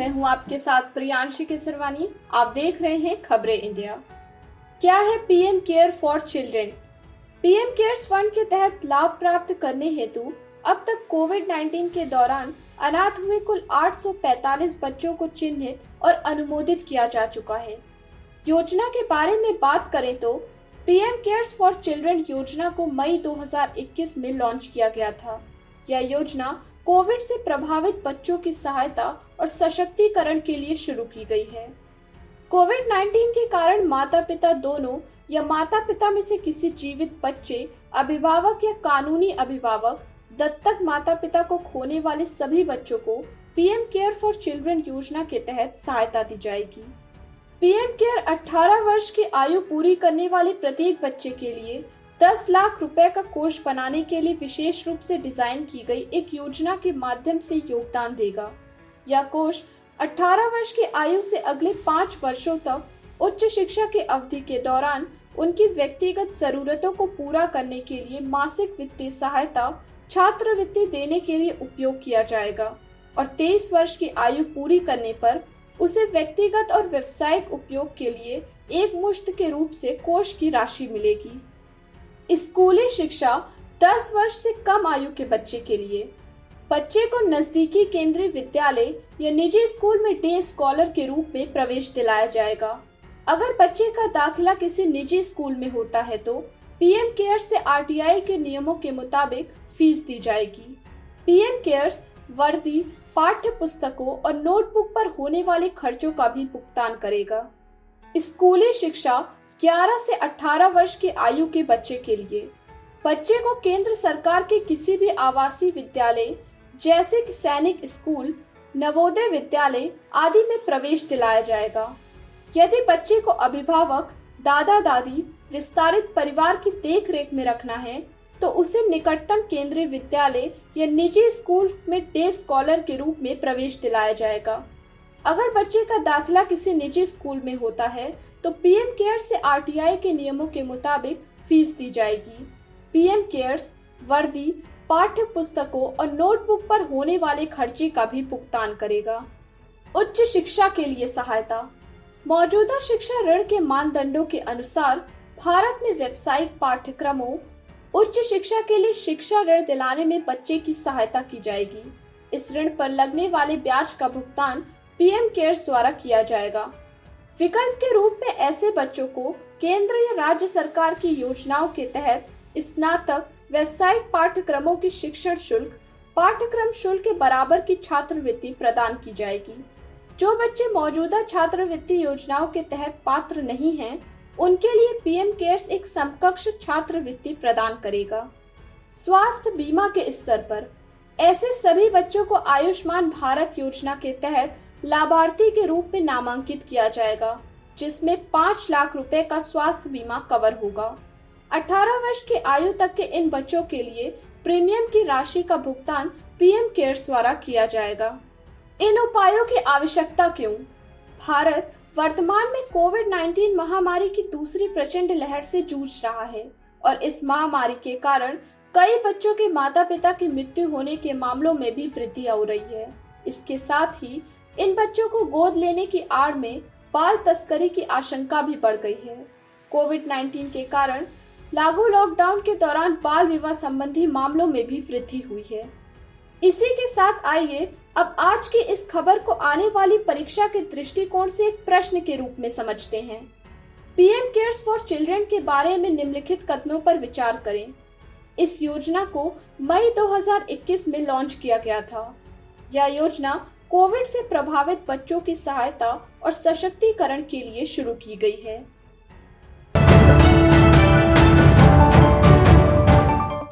मैं हूं आपके साथ प्रियांशी केसरवानी। आप देख रहे हैं खबरें इंडिया। क्या है PM care for children? PM cares fund के तहत लाभ प्राप्त करने हेतु अब तक कोविड-19 के दौरान अनाथ हुए कुल 845 बच्चों को चिन्हित और अनुमोदित किया जा चुका है। योजना के बारे में बात करें तो पीएम केयर्स फॉर चिल्ड्रन योजना को मई 2021 में लॉन्च किया गया था। यह योजना कोविड से प्रभावित बच्चों की सहायता और सशक्तिकरण के लिए शुरू की गई है। कोविड-19 के कारण माता पिता दोनों या माता पिता में से किसी जीवित बच्चे, अभिभावक या कानूनी अभिभावक, दत्तक माता पिता को खोने वाले सभी बच्चों को पीएम केयर फॉर चिल्ड्रन योजना के तहत सहायता दी जाएगी। पीएम केयर 18 वर्ष की आयु पूरी करने वाले प्रत्येक बच्चे के लिए 10 लाख रुपए का कोष बनाने के लिए विशेष रूप से डिजाइन की गई एक योजना के माध्यम से योगदान देगा। यह कोष 18 वर्ष की आयु से अगले 5 वर्षों तक उच्च शिक्षा की अवधि के दौरान उनकी व्यक्तिगत जरूरतों को पूरा करने के लिए मासिक वित्तीय सहायता, छात्रवृत्ति देने के लिए उपयोग किया जाएगा और 23 वर्ष की आयु पूरी करने पर उसे व्यक्तिगत और व्यावसायिक उपयोग के लिए एक मुश्त के रूप से कोष की राशि मिलेगी। स्कूली शिक्षा 10 वर्ष से कम आयु के बच्चे के लिए बच्चे को नजदीकी केंद्रीय विद्यालय या निजी स्कूल में डे स्कॉलर के रूप में प्रवेश दिलाया जाएगा। अगर बच्चे का दाखिला किसी निजी स्कूल में होता है तो पीएम केयर्स से आरटीआई के नियमों के मुताबिक फीस दी जाएगी। पीएम केयर्स वर्दी, पाठ्य पुस्तकों और नोटबुक पर होने वाले खर्चों का भी भुगतान करेगा। स्कूली शिक्षा 11 से 18 वर्ष की आयु के बच्चे के लिए बच्चे को केंद्र सरकार के किसी भी आवासीय विद्यालय जैसे कि सैनिक स्कूल, नवोदय विद्यालय आदि में प्रवेश दिलाया जाएगा। यदि बच्चे को अभिभावक, दादा दादी, विस्तारित परिवार की देखरेख में रखना है तो उसे निकटतम केंद्रीय विद्यालय या निजी स्कूल में डे स्कॉलर के रूप में प्रवेश दिलाया जाएगा। अगर बच्चे का दाखिला किसी निजी स्कूल में होता है तो पीएम केयर्स से आरटीआई के नियमों के मुताबिक फीस दी जाएगी। पीएम केयर्स वर्दी, पाठ्य पुस्तकों और नोटबुक पर होने वाले खर्चे का भी भुगतान करेगा। उच्च शिक्षा के लिए सहायता। मौजूदा शिक्षा ऋण के मानदंडों के अनुसार भारत में व्यावसायिक पाठ्यक्रमों, उच्च शिक्षा के लिए शिक्षा ऋण दिलाने में बच्चे की सहायता की जाएगी। इस ऋण पर लगने वाले ब्याज का भुगतान पीएम केयर्स द्वारा किया जाएगा। विकल्प के रूप में ऐसे बच्चों को केंद्र या राज्य सरकार की योजनाओं के तहत स्नातक व्यावसायिक पाठ्यक्रमों की शिक्षण शुल्क, पाठ्यक्रम शुल्क के बराबर की छात्रवृत्ति प्रदान की जाएगी। जो बच्चे मौजूदा छात्रवृत्ति योजनाओं के तहत पात्र नहीं हैं, उनके लिए पीएम केयर्स एक समकक्ष छात्रवृत्ति प्रदान करेगा। स्वास्थ्य बीमा के स्तर पर ऐसे सभी बच्चों को आयुष्मान भारत योजना के तहत लाभार्थी के रूप में नामांकित किया जाएगा, जिसमें 5 लाख रुपए का स्वास्थ्य बीमा कवर होगा। 18 वर्ष की आयु तक के इन बच्चों के लिए प्रीमियम की राशि का भुगतान पीएम केयर्स द्वारा किया जाएगा। इन उपायों की आवश्यकता क्यों? भारत वर्तमान में कोविड-19 महामारी की दूसरी प्रचंड लहर से जूझ रहा है और इस महामारी के कारण कई बच्चों के माता पिता की मृत्यु होने के मामलों में भी वृद्धि हो रही है। इसके साथ ही इन बच्चों को गोद लेने की आड़ में बाल तस्करी की आशंका भी बढ़ गई है। कोविड-19 के कारण लागू लॉकडाउन के दौरान बाल विवाह संबंधी मामलों में भी वृद्धि हुई है। इसी के साथ आइए अब आज की इस खबर को आने वाली परीक्षा के दृष्टिकोण से एक प्रश्न के रूप में समझते हैं। पीएम केयर्स फॉर चिल्ड्रन के बारे में निम्नलिखित कथनों पर विचार करें। इस योजना को मई 2021 में लॉन्च किया गया था। यह योजना कोविड से प्रभावित बच्चों की सहायता और सशक्तिकरण के लिए शुरू की गई है।